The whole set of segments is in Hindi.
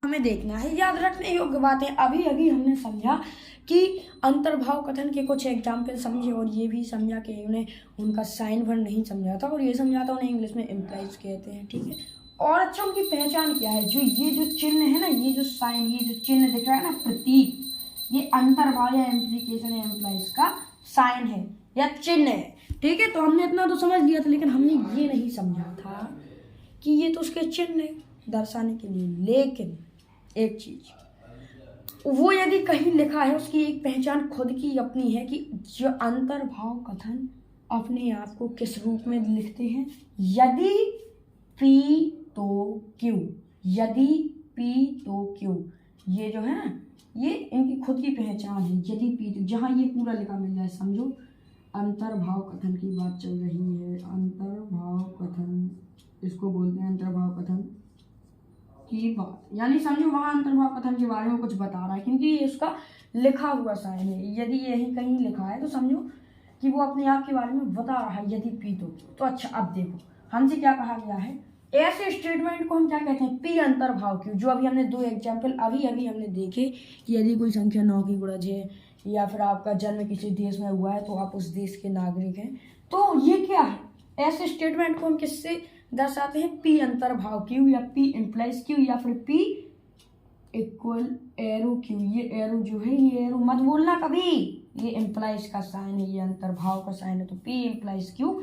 हमें देखना है। याद रखने योग्य बातें अभी अभी हमने समझा कि अंतर्भाव कथन के कुछ एग्जाम्पल समझे और ये भी समझा कि उन्हें उनका साइन वर्ड नहीं समझा था और ये समझा था उन्हें इंग्लिश में एम्प्लाइज कहते हैं। ठीक है, और अच्छा उनकी पहचान क्या है। जो ये जो चिन्ह है ना, ये जो साइन, ये जो चिन्ह दिख रहा है ना, प्रतीक, ये अंतर्भाव या एम्प्लीकेशन या एम्प्लाइज का साइन है या चिन्ह है। ठीक है, तो हमने इतना तो समझ लिया था, लेकिन हमने ये नहीं समझा था कि ये तो उसके चिन्ह है दर्शाने के लिए। लेकिन एक चीज, वो यदि कहीं लिखा है, उसकी एक पहचान खुद की अपनी है कि जो अंतर्भाव कथन अपने आप को किस रूप में लिखते हैं। यदि P तो Q, यदि P तो Q, ये जो है ना, ये इनकी खुद की पहचान है। यदि P तो, जहाँ ये पूरा लिखा मिल जाए, समझो अंतर्भाव कथन की बात चल रही है। अंतर्भाव कथन, इसको बोलते हैं अंतर्भाव कथन की बात, यानी समझो वहाँ अंतर्भाव कथन के बारे में कुछ बता रहा है, क्योंकि ये उसका लिखा हुआ साइन है। यदि यही कहीं लिखा है तो समझो कि वो अपने आप के बारे में बता रहा है। यदि P तो अच्छा, अब देखो हमसे क्या कहा गया है। ऐसे स्टेटमेंट को हम क्या कहते हैं, P अंतर्भाव Q। जो अभी हमने दो एग्जाम्पल अभी हमने देखे कि यदि कोई संख्या 9 की गुणज है या फिर आपका जन्म किसी देश में हुआ है तो आप उस देश के नागरिक हैं, तो ये क्या है, ऐसे स्टेटमेंट को हम किससे दर्शाते हैं, P अंतर्भाव Q या P इम्प्लाइज Q या फिर P इक्वल एरो Q। ये एरो जो है, ये एरो मत बोलना कभी, ये इम्प्लाइज का साइन है, ये अंतर्भाव का साइन है, तो P इम्प्लाइज Q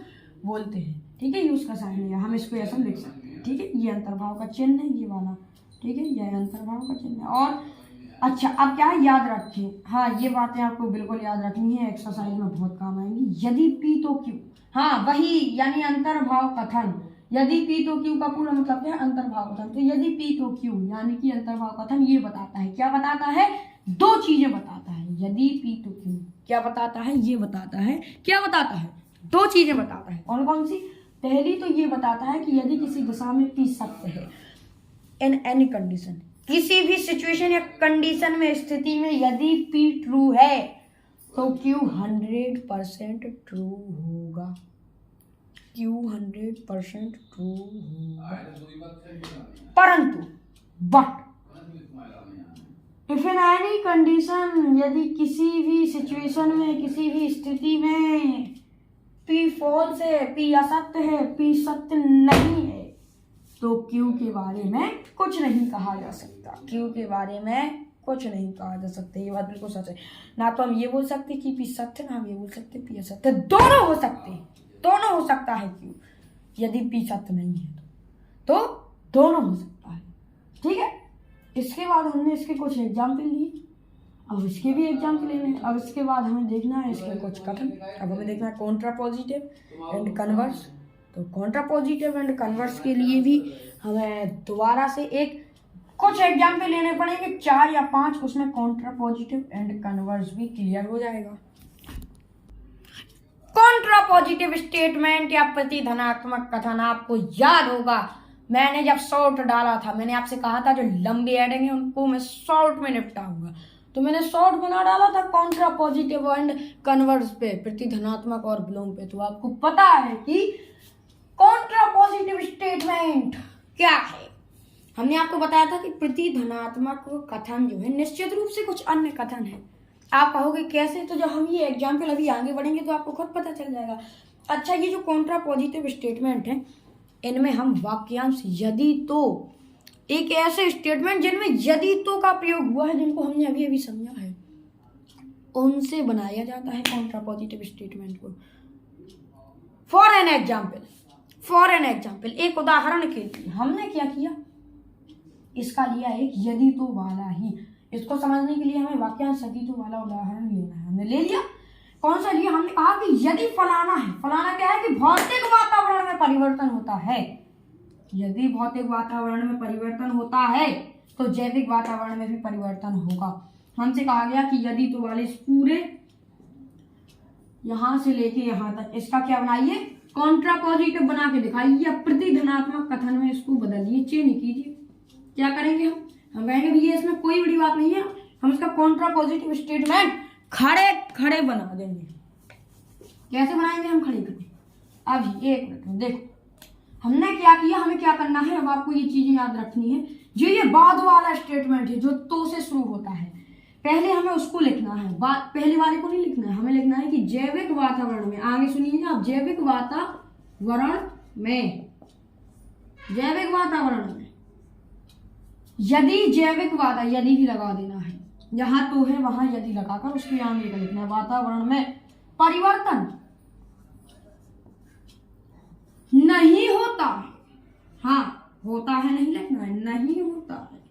बोलते हैं। ठीक है, ये उसका साइन है, हम इसको ऐसा लिख सकते हैं। ठीक है, ये अंतर्भाव का चिन्ह है, ये वाला। ठीक है, यह अंतर्भाव का चिन्ह है। और अच्छा, अब क्या है, याद रखिए, हाँ ये बातें आपको बिल्कुल याद रखनी है, एक्सरसाइज में बहुत काम आएंगी। यदि P तो Q, हाँ वही, यानी अंतर्भाव कथन। यदि P तो Q का पूरा मतलब है अंतर्भाव कथन। तो यदि P तो Q यानी कि अंतर्भाव कथन ये बताता है, क्या बताता है, दो चीजें बताता है। यदि P तो Q क्या बताता है, ये बताता है, क्या बताता है, दो चीजें बताता है। कौन कौन सी, पहली तो ये बताता है कि यदि किसी दिशा में P सत्य है, इन एनी कंडीशन, किसी भी सिचुएशन या कंडीशन में, स्थिति में यदि P ट्रू है तो Q 100% ट्रू होगा। Q 100% ट्रू होगा। परंतु but if in any condition, यदि किसी भी सिचुएशन में, किसी भी स्थिति में P फॉल्स है, P असत्य है, P सत्य नहीं है, तो Q के बारे में कुछ नहीं कहा जा सकता। Q के बारे में कुछ नहीं कहा जा सकता। ये बात बिल्कुल सच है। ना तो हम ये बोल सकते कि P सत्य, ना हम ये बोल सकते P असत्य। दोनों हो सकते हैं, दोनों हो सकता है Q। यदि P सत्य नहीं है तो दोनों हो सकता है। ठीक है, इसके बाद हमने इसके कुछ एग्जाम्पल लिए, अब इसके भी एग्जाम्पल लेने हैं। अब इसके बाद हमें देखना है इसके कुछ कथन। अब हमें देखना है कॉन्ट्रापोजिटिव एंड कन्वर्स। तो कॉन्ट्रापोजिटिव एंड कन्वर्स के लिए भी हमें दोबारा से एक कुछ एग्जाम्पल लेने पड़ेंगे, 4 या 5, उसमें कॉन्ट्रापोजिटिव एंड कन्वर्स भी क्लियर हो जाएगा। कॉन्ट्रापोजिटिव स्टेटमेंट या प्रतिधनात्मक कथन, आपको याद होगा मैंने जब शॉर्ट डाला था, मैंने आपसे कहा था जो लंबे हेडिंग है उनको मैं शॉर्ट में निपटाऊंगा, तो मैंने शॉर्ट बना डाला था कॉन्ट्रापोजिटिव एंड कन्वर्स पे, प्रतिधनात्मक और विलोम पे। तो आपको पता है कि कॉन्ट्रापोजिटिव स्टेटमेंट क्या है। हमने आपको बताया था कि प्रतिधनात्मक कथन जो है निश्चित रूप से कुछ अन्य कथन है। आप कहोगे कैसे, तो जब हम ये एग्जाम्पल अभी आगे बढ़ेंगे तो आपको खुद पता चल जाएगा। अच्छा, ये जो कॉन्ट्रापोजिटिव स्टेटमेंट है, इनमें हम वाक्यांश यदि तो, एक ऐसे स्टेटमेंट जिनमें यदि तो का प्रयोग हुआ है, जिनको हमने अभी अभी समझा है, उनसे बनाया जाता है कॉन्ट्रापोजिटिव स्टेटमेंट को। फॉर एन एग्जाम्पल, एक उदाहरण के लिए हमने क्या किया, इसका लिया एक यदि तो वाला ही। इसको समझने के लिए हमें वाक्यांश यदि तो वाला उदाहरण लेना है। हमने ले लिया, कौन सा लिया, हमने कहा कि यदि फलाना है, फलाना क्या है कि भौतिक वातावरण में परिवर्तन होता है। यदि भौतिक वातावरण में परिवर्तन होता है तो जैविक वातावरण में भी परिवर्तन होगा। हमसे कहा गया कि यदि तो वाले पूरे यहां से लेके यहां तक, इसका क्या बनाइए, कॉन्ट्रापोजिटिव बना के दिखाइए, या प्रतिधनात्मक कथन में इसको बदलिए, चेंज कीजिए। क्या करेंगे हम कहेंगे भैया इसमें कोई बड़ी बात नहीं है, हम इसका कॉन्ट्रापोजिटिव स्टेटमेंट खड़े खड़े बना देंगे। कैसे बनाएंगे हम खड़े खड़े, अभी एक मिनट में देखो। हमने क्या किया, हमें क्या करना है, अब आपको ये चीजें याद रखनी है। जो ये बाद वाला स्टेटमेंट है जो तो से शुरू होता है, पहले हमें उसको लिखना है, पहले वाले को नहीं लिखना है। हमें लिखना है कि जैविक वातावरण में, आगे सुनिएगा आप, जैविक वातावरण में, जैविक वातावरण में यदि जैविक यदि भी लगा देना है, जहां तो है वहां यदि लगाकर उसके आगे का लिखना है। वातावरण में परिवर्तन नहीं होता, हाँ होता है नहीं लिखना है, नहीं होता है।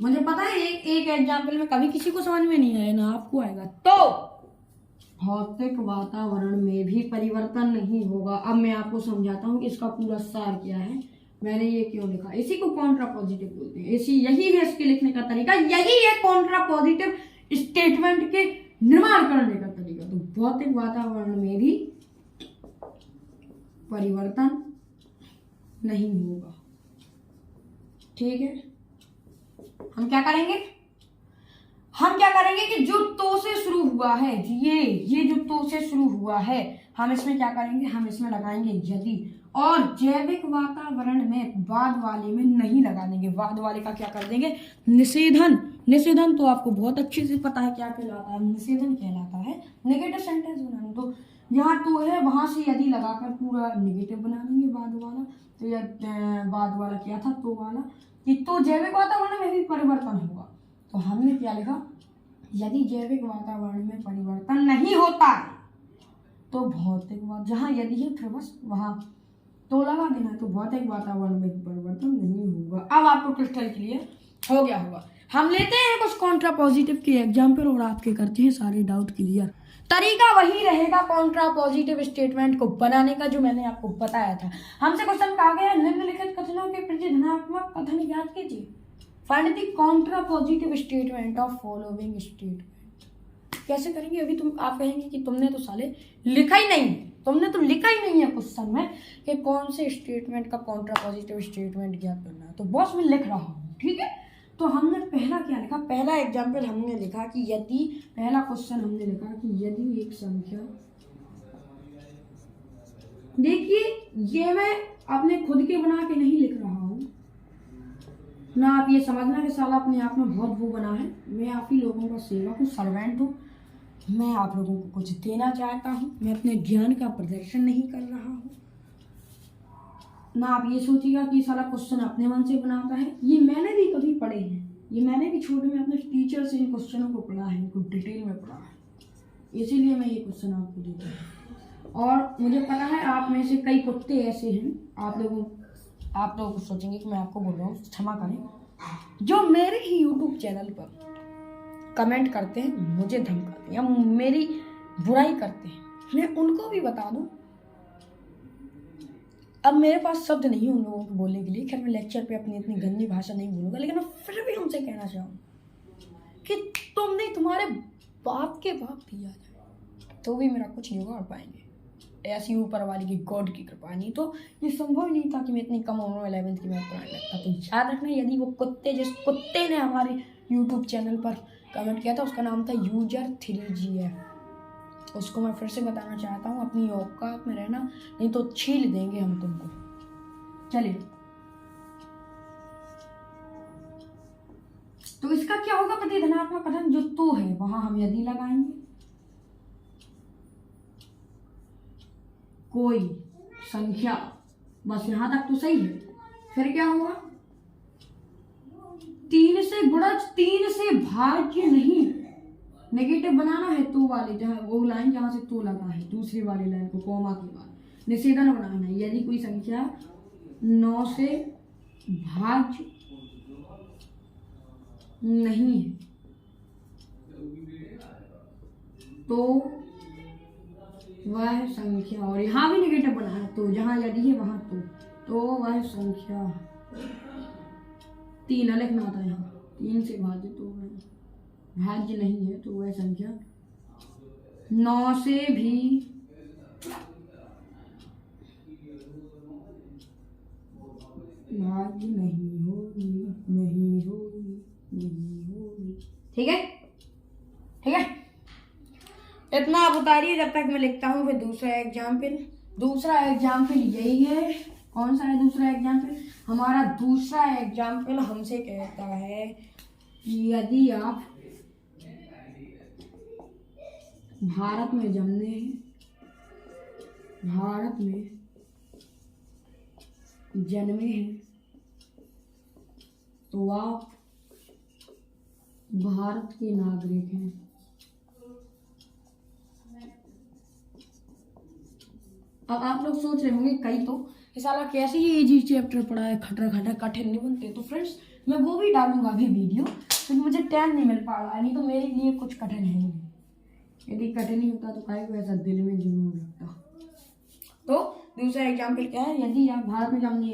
मुझे पता है एक एग्जाम्पल में कभी किसी को समझ में नहीं आया, ना आपको आएगा। तो भौतिक वातावरण में भी परिवर्तन नहीं होगा। अब मैं आपको समझाता हूँ कि इसका पूरा सार क्या है, मैंने ये क्यों लिखा। इसी को कॉन्ट्रापॉजिटिव बोलते हैं, यही है इसके लिखने का तरीका, यही है कॉन्ट्रापॉजिटिव स्टेटमेंट के निर्माण करने का तरीका। तो भौतिक वातावरण में भी परिवर्तन नहीं होगा, ठीक है। हम क्या करेंगे, कि जो तो से शुरू हुआ है, ये जो तो से शुरू हुआ है, हम इसमें क्या करेंगे, हम इसमें लगाएंगे यदि, और जैविक वातावरण में बाद वाले में नहीं लगा देंगे। बाद वाले का क्या कर देंगे, निषेधन। निषेधन तो आपको बहुत अच्छे से पता है क्या कहलाता है, निषेधन कहलाता है नेगेटिव सेंटेंस बनाना। तो यहाँ तो है, वहां से यदि लगाकर पूरा नेगेटिव बना देंगे बाद वाला। तो यह बाद वाला क्या था, तो वाला, कि तो जैविक वातावरण में भी परिवर्तन होगा। तो हमने क्या लिखा, यदि जैविक वातावरण में परिवर्तन नहीं होता है तो भौतिक, जहां यदि है फिर बस वहां तो लगा देना, तो भौतिक वातावरण में परिवर्तन नहीं होगा। अब आपको क्रिस्टल क्लियर हो गया होगा। हम लेते हैं कुछ कॉन्ट्रापॉजिटिव के एग्जाम्पल और आपके करते हैं सारे डाउट क्लियर। तरीका वही रहेगा कॉन्ट्रापॉजिटिव स्टेटमेंट को बनाने का जो मैंने आपको बताया था। हमसे क्वेश्चन कहा गया निम्नलिखित कथनों के प्रति धनात्मक कथन याद कीजिए। Find the contrapositive statement of following statement. कैसे करेंगे, अभी आप कहेंगे कि तुमने तो साले लिखा ही नहीं, तुमने तो लिखा ही नहीं है क्वेश्चन में कि कौन से स्टेटमेंट का कॉन्ट्रापॉजिटिव स्टेटमेंट ज्ञात करना है। तो बॉस मैं लिख रहा हूँ, ठीक है। तो हमने पहला क्या लिखा, पहला एग्जाम्पल हमने लिखा कि यदि, पहला क्वेश्चन हमने लिखा कि यदि एक संख्या, देखिए ये मैं अपने खुद के बना के नहीं लिख रहा हूँ ना, आप ये समझना कि साला अपने आप में बहुत वो बना है। मैं आप ही लोगों का सेवक हूँ, सर्वेंट हूँ। मैं आप लोगों को कुछ देना चाहता हूँ, मैं अपने ज्ञान का प्रदर्शन नहीं कर रहा हूँ ना। आप ये सोचिएगा कि साला क्वेश्चन अपने मन से बनाता है। ये मैंने भी कभी पढ़े हैं, ये मैंने भी छोटे में अपने टीचर से इन क्वेश्चनों को पढ़ा है, इनको डिटेल में पढ़ा है, इसीलिए मैं ये क्वेश्चन आपको देता हूँ। और मुझे पता है आप में से कई कुत्ते ऐसे हैं, आप लोग सोचेंगे कि मैं आपको बोल रहा हूँ, क्षमा करें, जो मेरे ही यूट्यूब चैनल पर कमेंट करते हैं, मुझे धमकाते हैं या मेरी बुराई करते हैं। मैं उनको भी बता दूं, अब मेरे पास शब्द नहीं उन लोगों को बोलने के लिए, खैर मैं लेक्चर पे अपनी इतनी गंदी भाषा नहीं बोलूँगा, लेकिन मैं फिर भी उनसे कहना चाहूँ कि तुम नहीं, तुम्हारे बाप के बाप भी आ जाए तो भी मेरा कुछ नहीं उगाड़ पाएंगे। ऐसी ऊपर वाली की गॉड की कृपा, नहीं तो ये संभव नहीं था कि मैं इतनी कम उम्र में 11th की मैथ पढ़ाने लगता। तो याद रखना, यदि वो कुत्ते, जिस कुत्ते ने हमारे यूट्यूब चैनल पर कमेंट किया था, उसका नाम था यूजर 3GF, उसको मैं फिर से बताना चाहता हूँ, अपनी औकात में रहना, नहीं तो छील देंगे हम तुमको। चलिए, तो इसका क्या होगा, प्रति धनात्मक कथन जो तो है वहां हम यदि लगाएंगे, कोई संख्या, बस यहां तक तो सही है। फिर क्या होगा, 3 से गुणज 3 से भाज्य नहीं, नेगेटिव बनाना है तो वाले, जहां वो लाइन जहां से तो लगा है, दूसरी वाली लाइन को कॉमा के बाद निषेधन बनाना है। यदि कोई संख्या 9 से भाज्य नहीं है तो वह संख्या, और यहाँ भी नेगेटिव बनाना, तो जहां यदि है वहां तो वह संख्या 3 लिखना था, यहाँ 3 से भाज्य तो भाज्य नहीं है, तो वह संख्या 9 से भी भाज्य नहीं होगी। ठीक है, ठीक है, इतना आप उतारिए जब तक मैं लिखता हूँ फिर दूसरा एग्जाम्पल। दूसरा एग्जाम्पल यही है। कौन सा है दूसरा एग्जाम्पल? हमारा दूसरा एग्जाम्पल हमसे कहता है कि यदि आप भारत में जन्मे हैं, भारत में जन्मे हैं, तो आप भारत के नागरिक हैं। अब आप लोग सोच रहे होंगे कई तो कि साला कैसे ये इजी चैप्टर पढ़ा है, खटरा खटरा कठिन नहीं बनते। तो फ्रेंड्स मैं वो भी डालूंगा अभी वीडियो, क्योंकि मुझे टाइम नहीं मिल पा रहा है, नहीं तो मेरे लिए कुछ कठिन है ही नहीं। यदि कठिन ही होता तो काहे को ऐसा दिल में जुनून लगता। तो दूसरा एग्जाम्पल क्या है? यदि आप भारत में जन्मे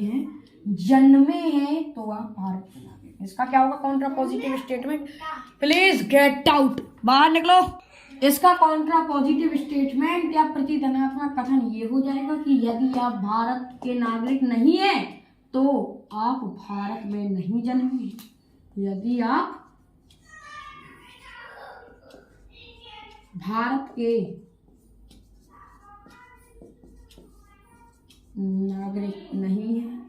हैं तो आप भारत के नागरिक हैं। इसका क्या होगा Contra positive statement? Please get out, बाहर निकलो। इसका कॉन्ट्रा पॉजिटिव स्टेटमेंट या प्रतिधनात्मक कथन ये हो जाएगा कि यदि आप भारत के नागरिक नहीं हैं तो आप भारत में नहीं जन्मे। यदि आप भारत के नागरिक नहीं है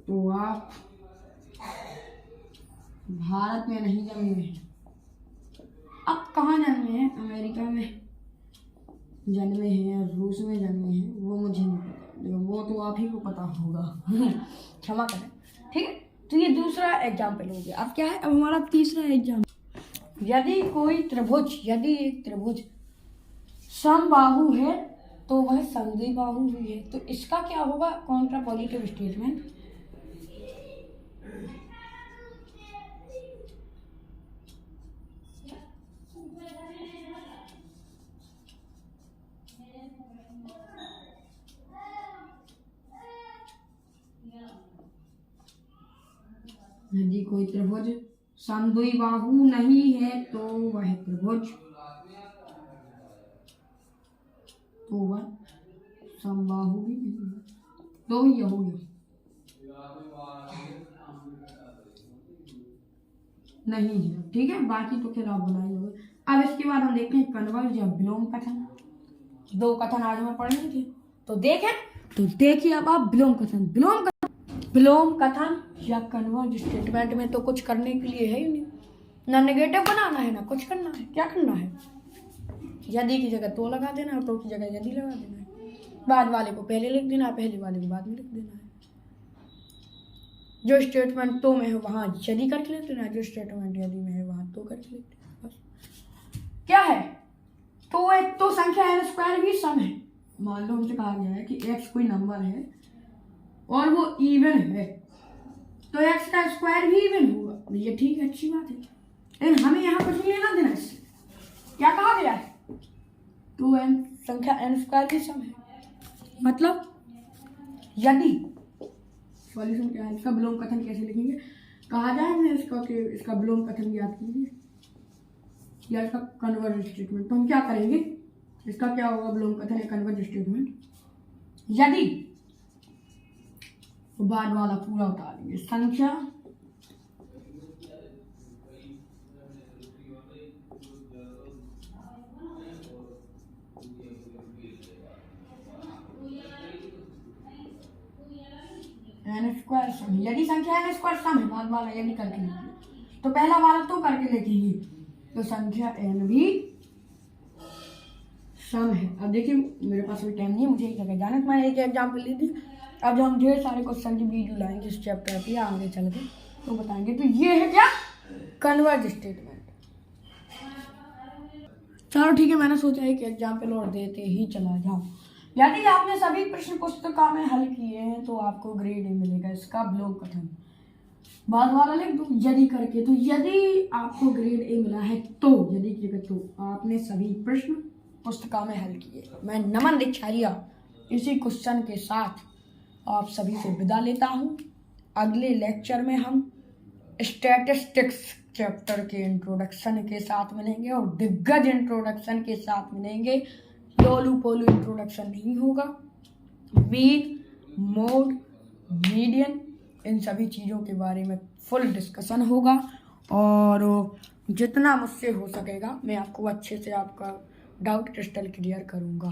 तो आप भारत में नहीं जन्मे हैं। अब कहाँ जन्मे हैं? अमेरिका में जन्मे हैं, रूस में जन्मे हैं, वो मुझे नहीं पता, वो तो आप ही को पता होगा। क्षमा करें, ठीक है। तो ये दूसरा एग्जाम्पल हो गया। अब क्या है? अब हमारा तीसरा एग्जाम्पल, यदि एक त्रिभुज समबाहु है तो वह समद्विबाहु भी है। तो इसका क्या होगा कॉन्ट्रा पॉजिटिव स्टेटमेंट? यदि कोई त्रिभुज समद्विबाहु नहीं है तो वह त्रिभुज समबाहु भी नहीं है। तो ये हो गया नहीं है, ठीक है। बाकी तो फिर आप बनाइए। अब इसके बाद हम देखते हैं कन्वर्ज या विलोम कथन। दो कथन आज में पढ़ने थे तो देखिए अब आप विलोम कथन या कन्वर्ज स्टेटमेंट में तो कुछ करने के लिए है ही नहीं, ना नेगेटिव बनाना है ना कुछ करना है। क्या करना है? यदि की जगह तो लगा देना है, तो की जगह यदि लगा देना है, बाद वाले को पहले लिख देना है, पहले वाले को बाद में लिख देना है। जो स्टेटमेंट तो में है वहाँ यदि करके लिख देना है, जो स्टेटमेंट यदि में है वहाँ तो करके लिख देना। बस क्या है? तो एक तो संख्या n स्क्वायर भी सम है। मान लो हमसे कहा गया है कि x कोई नंबर है और वो इवन है तो x का स्क्वायर भी इवन होगा। ये ठीक है, अच्छी बात है, लेकिन हमें यहाँ कुछ नहीं लेना देना इससे। क्या कहा गया है? तो संख्या n स्क्वायर भी सम है। मतलब यदि सॉल्यूशन क्या है? इसका विलोम कथन कैसे लिखेंगे? कहा जाए हमने इसका विलोम कथन याद कीजिए या इसका कन्वर्ज स्टेटमेंट। तो हम क्या करेंगे? इसका क्या होगा विलोम कथन या कन्वर्ज स्टेटमेंट? यदि तो बाद वाला पूरा उतारेंगे। संख्या n स्क्वायर सम है। यदि संख्या n स्क्वायर सम है, बाद वाला यदि करके लिखिए, तो पहला वाला तो करके लिखेंगे, तो संख्या n भी सम है। अब देखिए मेरे पास भी टाइम नहीं है, मुझे एक जगह जाना है, तो मैंने एक एग्जाम्पल ली थी। अब हम ढेर सारे क्वेश्चन की वीडियो लाएंगे इस चैप्टर पे आगे चल के तो बताएंगे। तो ये है क्या? Converge statement. चलो ठीक है, मैंने सोचा एक एग्जाम्पल और देते ही चला जाऊं। यदि आपने सभी प्रश्न पुस्तिका में हल किए हैं तो आपको ग्रेड ए मिलेगा। इसका विलोम कथन बाद वाला लिख दो यदि करके। तो यदि आपको ग्रेड ए मिला है तो यदि की जगह तो आपने सभी प्रश्न पुस्तिका में हल किए। मैं नमन दीक्षारिया इसी क्वेश्चन के साथ आप सभी से विदा लेता हूँ। अगले लेक्चर में हम स्टैटिस्टिक्स चैप्टर के इंट्रोडक्शन के साथ मिलेंगे और दिग्गज इंट्रोडक्शन के साथ मिलेंगे। लोलू पोलू इंट्रोडक्शन नहीं होगा। मीन, मोड, मीडियन, इन सभी चीज़ों के बारे में फुल डिस्कशन होगा और जितना मुझसे हो सकेगा मैं आपको अच्छे से आपका डाउट क्रिस्टल क्लियर करूँगा।